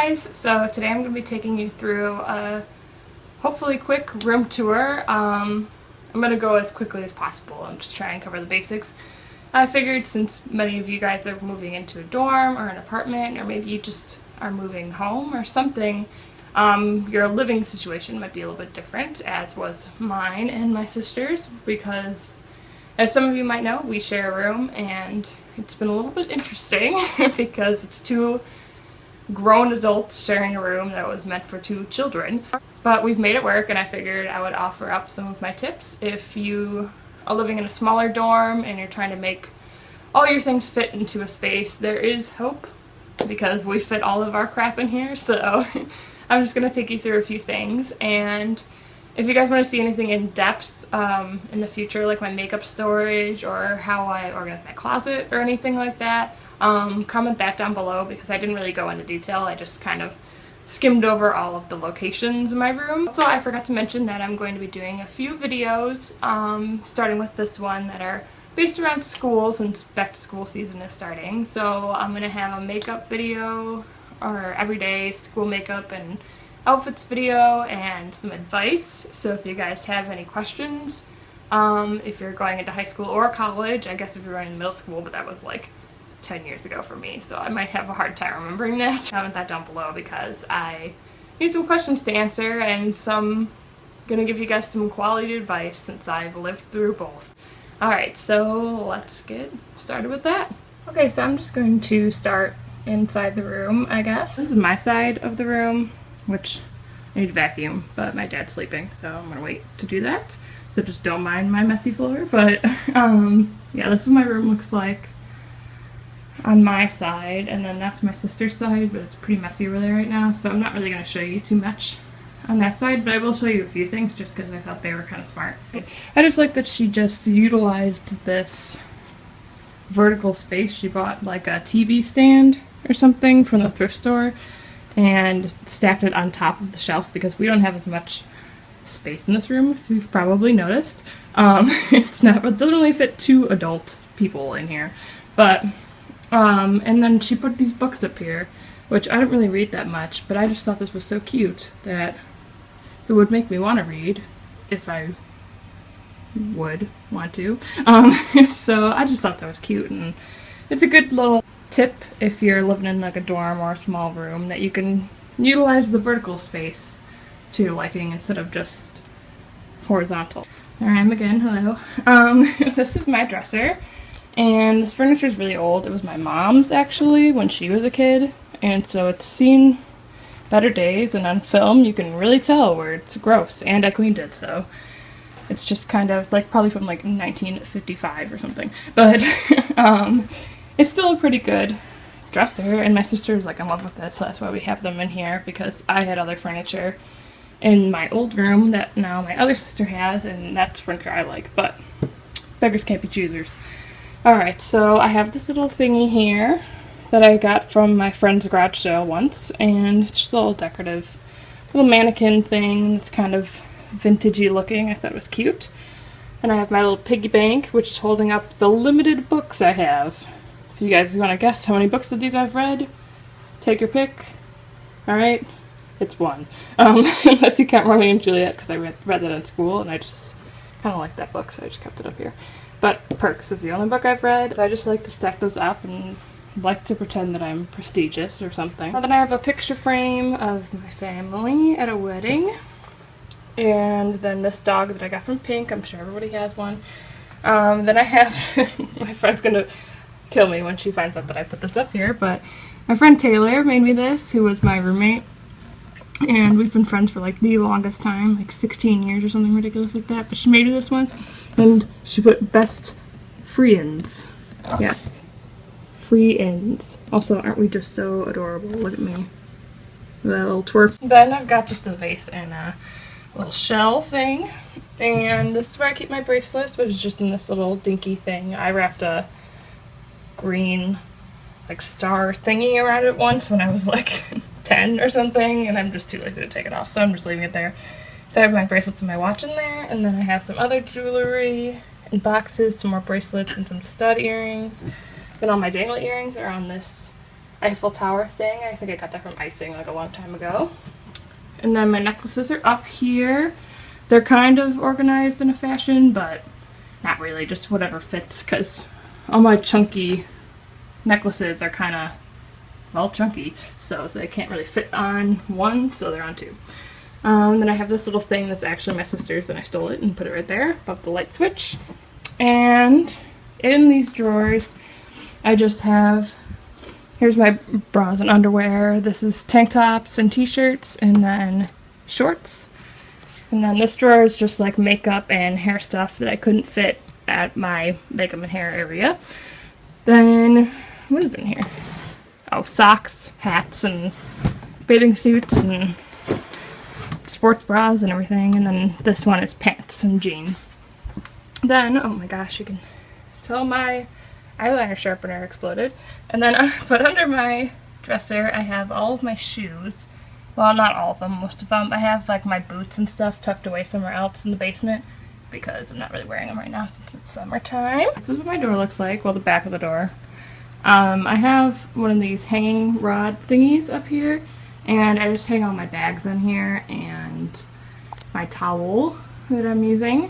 guys, so today I'm going to be taking you through a hopefully quick room tour. I'm going to go as quickly as possible and just try and cover the basics. I figured since many of you guys are moving into a dorm or an apartment, or maybe you just are moving home or something, your living situation might be a little bit different, as was mine and my sister's, because as some of you might know, we share a room and it's been a little bit interesting because it's two grown adults sharing a room that was meant for two children. But we've made it work, and I figured I would offer up some of my tips if you are living in a smaller dorm and you're trying to make all your things fit into a space. There is hope because we fit all of our crap in here, so I'm just going to take you through a few things. And if you guys want to see anything in depth in the future, like my makeup storage or how I organize my closet or anything like that, comment that down below, because I didn't really go into detail. I just kind of skimmed over all of the locations in my room. Also, I forgot to mention that I'm going to be doing a few videos, starting with this one, that are based around school, since back to school season is starting. So I'm going to have a makeup video, or everyday school makeup and outfits video, and some advice. So if you guys have any questions, if you're going into high school or college, I guess if you're going in middle school, but that was like 10 years ago for me, so I might have a hard time remembering that. Comment that down below because I need some questions to answer, and gonna give you guys some quality advice since I've lived through both. Alright, so let's get started with that. Okay, so I'm just going to start inside the room, I guess. This is my side of the room, which I need to vacuum, but my dad's sleeping, so I'm gonna wait to do that. So just don't mind my messy floor, but yeah, this is what my room looks like on my side, and then that's my sister's side, but it's pretty messy over there right now, so I'm not really going to show you too much on that side, but I will show you a few things just because I thought they were kind of smart. I just like that she just utilized this vertical space. She bought like a TV stand or something from the thrift store and stacked it on top of the shelf, because we don't have as much space in this room, if you've probably noticed. It doesn't really fit two adult people in here, but and then she put these books up here, which I don't really read that much, but I just thought this was so cute that it would make me want to read if I would want to. So I just thought that was cute, and it's a good little tip if you're living in like a dorm or a small room, that you can utilize the vertical space to your liking instead of just horizontal. There I am again, hello. This is my dresser. And this furniture is really old. It was my mom's, actually, when she was a kid, and so it's seen better days, and on film you can really tell where it's gross, and I cleaned it, so it's just kind of, it's like probably from like 1955 or something, but it's still a pretty good dresser, and my sister was like in love with it, so that's why we have them in here, because I had other furniture in my old room that now my other sister has, and that's furniture I like, but beggars can't be choosers. Alright, so I have this little thingy here that I got from my friend's garage sale once, and it's just a little decorative little mannequin thing. It's kind of vintagey looking. I thought it was cute. And I have my little piggy bank, which is holding up the limited books I have. If you guys want to guess how many books of these I've read, take your pick. Alright, it's one. Unless you count Romeo and Juliet, because I read that in school, and I just kind of like that book, so I just kept it up here. But Perks is the only book I've read. I just like to stack those up and like to pretend that I'm prestigious or something. And then I have a picture frame of my family at a wedding. And then this dog that I got from Pink. I'm sure everybody has one. Then I have, my friend's gonna kill me when she finds out that I put this up here, but my friend Taylor made me this, who was my roommate. And we've been friends for like the longest time, like 16 years or something ridiculous like that. But she made me this once, and she put best friends. Yes, friends. Also, aren't we just so adorable? Look at me, that little twerp. Then I've got just a vase and a little shell thing, and this is where I keep my bracelets, which is just in this little dinky thing. I wrapped a green like star thingy around it once when I was like 10 or something, and I'm just too lazy to take it off, so I'm just leaving it there. So I have my bracelets and my watch in there, and then I have some other jewelry in boxes, some more bracelets and some stud earrings. Then all my dangly earrings are on this Eiffel Tower thing. I think I got that from Icing like a long time ago. And then my necklaces are up here. They're kind of organized in a fashion, but not really, just whatever fits, because all my chunky necklaces are kind of, well, chunky, so they can't really fit on one, so they're on two. Then I have this little thing that's actually my sister's, and I stole it and put it right there above the light switch. And in these drawers, I just have, here's my bras and underwear. This is tank tops and t-shirts, and then shorts. And then this drawer is just like makeup and hair stuff that I couldn't fit at my makeup and hair area. Then, what is in here? Oh, socks, hats, and bathing suits, and sports bras and everything. And then this one is pants and jeans. Then, oh my gosh, you can tell my eyeliner sharpener exploded. And then, but under my dresser, I have all of my shoes. Well, not all of them, most of them. I have like my boots and stuff tucked away somewhere else in the basement because I'm not really wearing them right now since it's summertime. This is what my door looks like, well, the back of the door. I have one of these hanging rod thingies up here, and I just hang all my bags on here and my towel that I'm using.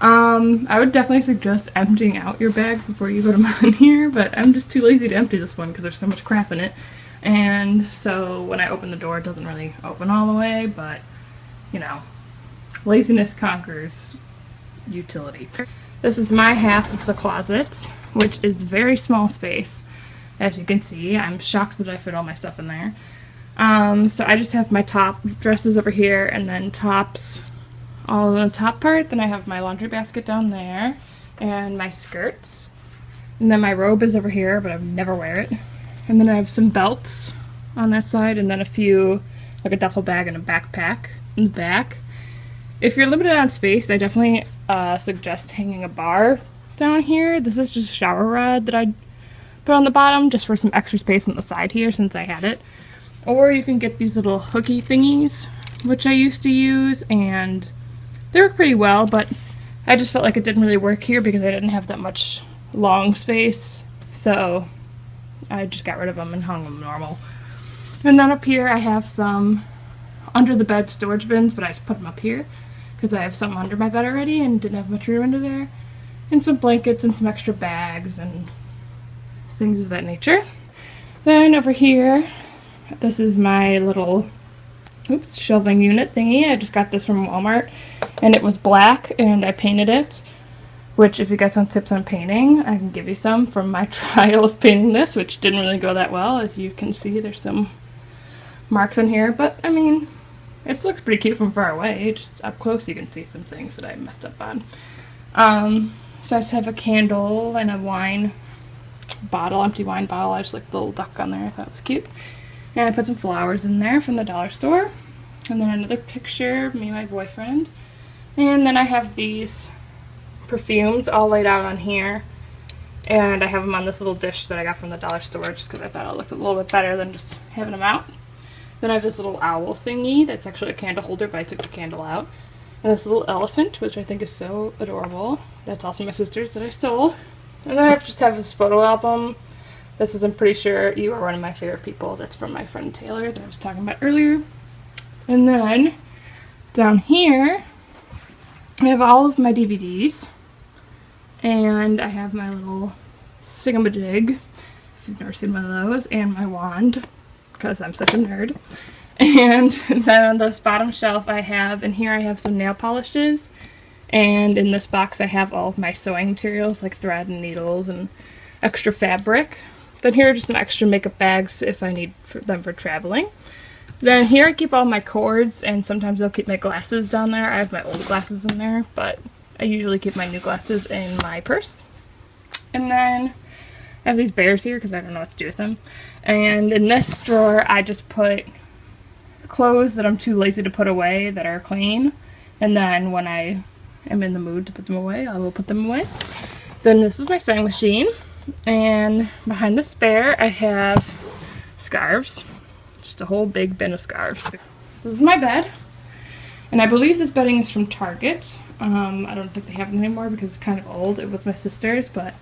I would definitely suggest emptying out your bags before you put them on here, but I'm just too lazy to empty this one because there's so much crap in it. And so when I open the door, it doesn't really open all the way, but, you know, laziness conquers utility. This is my half of the closet, which is very small space. As you can see, I'm shocked that I fit all my stuff in there. So I just have my top dresses over here, and then tops all in the top part. Then I have my laundry basket down there, and my skirts. And then my robe is over here, but I never wear it. And then I have some belts on that side, and then a few, like a duffel bag and a backpack in the back. If you're limited on space, I definitely suggest hanging a bar down here. This is just a shower rod that I put on the bottom just for some extra space on the side here since I had it. Or you can get these little hooky thingies, which I used to use, and they work pretty well, but I just felt like it didn't really work here because I didn't have that much long space. So I just got rid of them and hung them normal. And then up here I have some under the bed storage bins, but I just put them up here because I have some under my bed already and didn't have much room under there. And some blankets and some extra bags and things of that nature. Then over here, this is my little shelving unit thingy. I just got this from Walmart, and it was black, and I painted it. Which, if you guys want tips on painting, I can give you some from my trial of painting this, which didn't really go that well. As you can see, there's some marks on here, but I mean, it looks pretty cute from far away. Just up close, you can see some things that I messed up on. So I just have a candle and a wine bottle, empty wine bottle. I just like the little duck on there. I thought it was cute. And I put some flowers in there from the dollar store. And then another picture of me and my boyfriend. And then I have these perfumes all laid out on here, and I have them on this little dish that I got from the dollar store just because I thought it looked a little bit better than just having them out. Then I have this little owl thingy that's actually a candle holder, but I took the candle out, and this little elephant, which I think is so adorable. That's also my sister's that I stole. And then I just have this photo album. This is, I'm pretty sure, You Are One of My Favorite People. That's from my friend Taylor that I was talking about earlier. And then down here I have all of my DVDs. And I have my little singamajig, if you've never seen one of those, and my wand, because I'm such a nerd. And then on this bottom shelf I have, and here I have some nail polishes, and in this box I have all of my sewing materials, like thread and needles and extra fabric. Then here are just some extra makeup bags if I need them for traveling. Then here I keep all my cords, and sometimes I'll keep my glasses down there. I have my old glasses in there, but I usually keep my new glasses in my purse. And then I have these bears here because I don't know what to do with them. And in this drawer I just put clothes that I'm too lazy to put away that are clean. And then when I am in the mood to put them away, I will put them away. Then this is my sewing machine. And behind the spare I have scarves. Just a whole big bin of scarves. This is my bed. And I believe this bedding is from Target. I don't think they have it anymore because it's kind of old. It was my sister's, but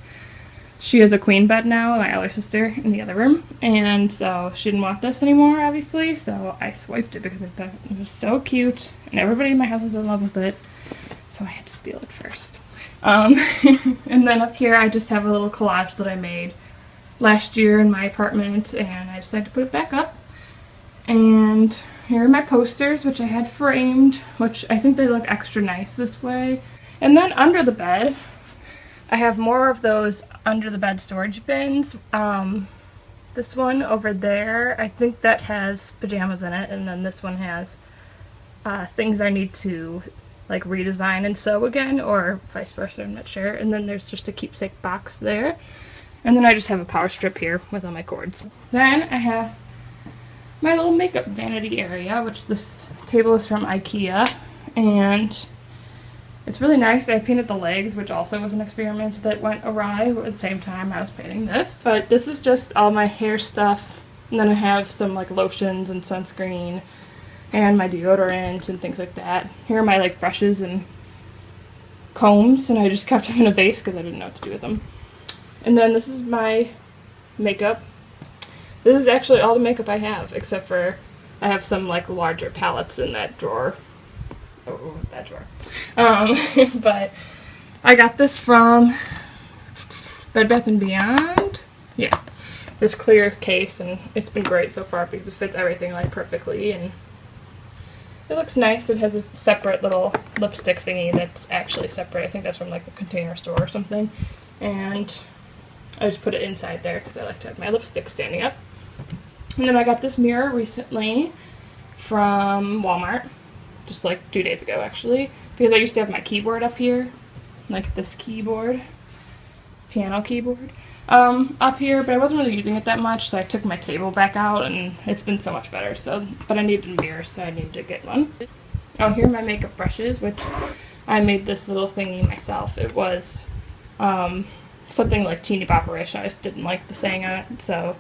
she has a queen bed now, my other sister, in the other room, and so she didn't want this anymore, obviously, so I swiped it because I thought it was so cute, and everybody in my house is in love with it, so I had to steal it first. And then up here I just have a little collage that I made last year in my apartment, and I decided to put it back up. And here are my posters, which I had framed, which I think they look extra nice this way. And then under the bed, I have more of those under the bed storage bins. This one over there, I think that has pajamas in it, and then this one has things I need to like redesign and sew again, or vice versa, I'm not sure. And then there's just a keepsake box there. And then I just have a power strip here with all my cords. Then I have my little makeup vanity area, which this table is from Ikea, and it's really nice. I painted the legs, which also was an experiment that went awry at the same time I was painting this. But this is just all my hair stuff, and then I have some like lotions and sunscreen and my deodorant and things like that. Here are my like brushes and combs, and I just kept them in a vase because I didn't know what to do with them. And then this is my makeup. This is actually all the makeup I have, except for I have some like larger palettes in that drawer. Oh, that drawer. But I got this from Bed Bath & Beyond. Yeah, this clear case, and it's been great so far because it fits everything like perfectly, and it looks nice. It has a separate little lipstick thingy that's actually separate. I think that's from like a Container Store or something. And I just put it inside there because I like to have my lipstick standing up. And then I got this mirror recently from Walmart, just like 2 days ago actually, because I used to have my keyboard up here, like this keyboard, piano keyboard, up here, but I wasn't really using it that much, so I took my table back out, and it's been so much better. So, but I needed a mirror, so I needed to get one. Oh, here are my makeup brushes, which I made this little thingy myself. It was something like teeny bopperish. I just didn't like the saying on it, so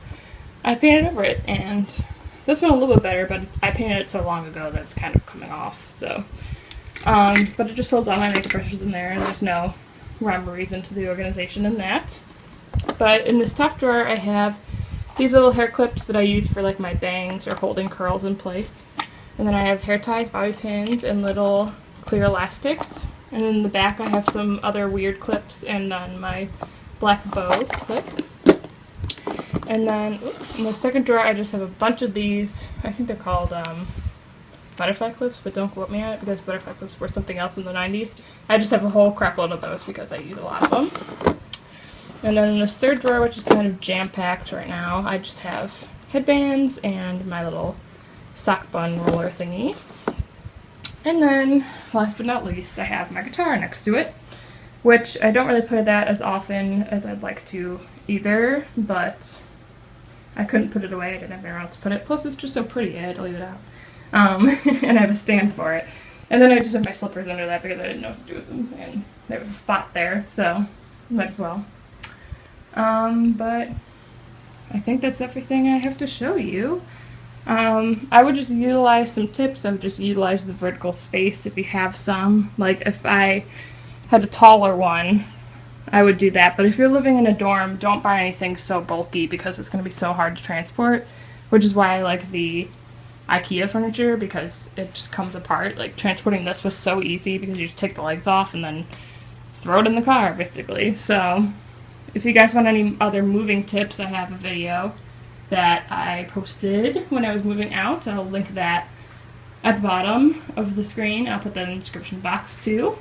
I painted over it, and this one a little bit better, but I painted it so long ago that it's kind of coming off, so. But it just holds all my makeup brushes in there, and there's no rhyme or reason to the organization in that. But in this top drawer, I have these little hair clips that I use for like my bangs or holding curls in place. And then I have hair ties, bobby pins, and little clear elastics. And in the back, I have some other weird clips, and then my black bow clip. And then in the second drawer, I just have a bunch of these. I think they're called butterfly clips, but don't quote me on it because butterfly clips were something else in the 90s. I just have a whole crap load of those because I use a lot of them. And then in this third drawer, which is kind of jam-packed right now, I just have headbands and my little sock bun roller thingy. And then, last but not least, I have my guitar next to it, which I don't really put that as often as I'd like to either, but I couldn't put it away. I didn't have anywhere else to put it. Plus, it's just so pretty, I had to leave it out. And I have a stand for it. And then I just have my slippers under that because I didn't know what to do with them, and there was a spot there, so might as well. But I think that's everything I have to show you. I would just utilize some tips. I would just utilize the vertical space if you have some. Like if I had a taller one, I would do that. But if you're living in a dorm, don't buy anything so bulky because it's going to be so hard to transport, which is why I like the Ikea furniture because it just comes apart. Like transporting this was so easy because you just take the legs off and then throw it in the car basically. So if you guys want any other moving tips, I have a video that I posted when I was moving out. I'll link that at the bottom of the screen. I'll put that in the description box too.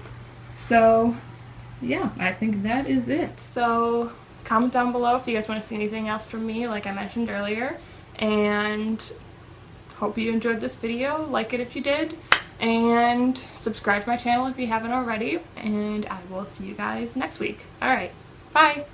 So yeah, I think that is it. So comment down below if you guys want to see anything else from me like I mentioned earlier. And hope you enjoyed this video. Like it if you did. And subscribe to my channel if you haven't already. And I will see you guys next week. Alright, bye!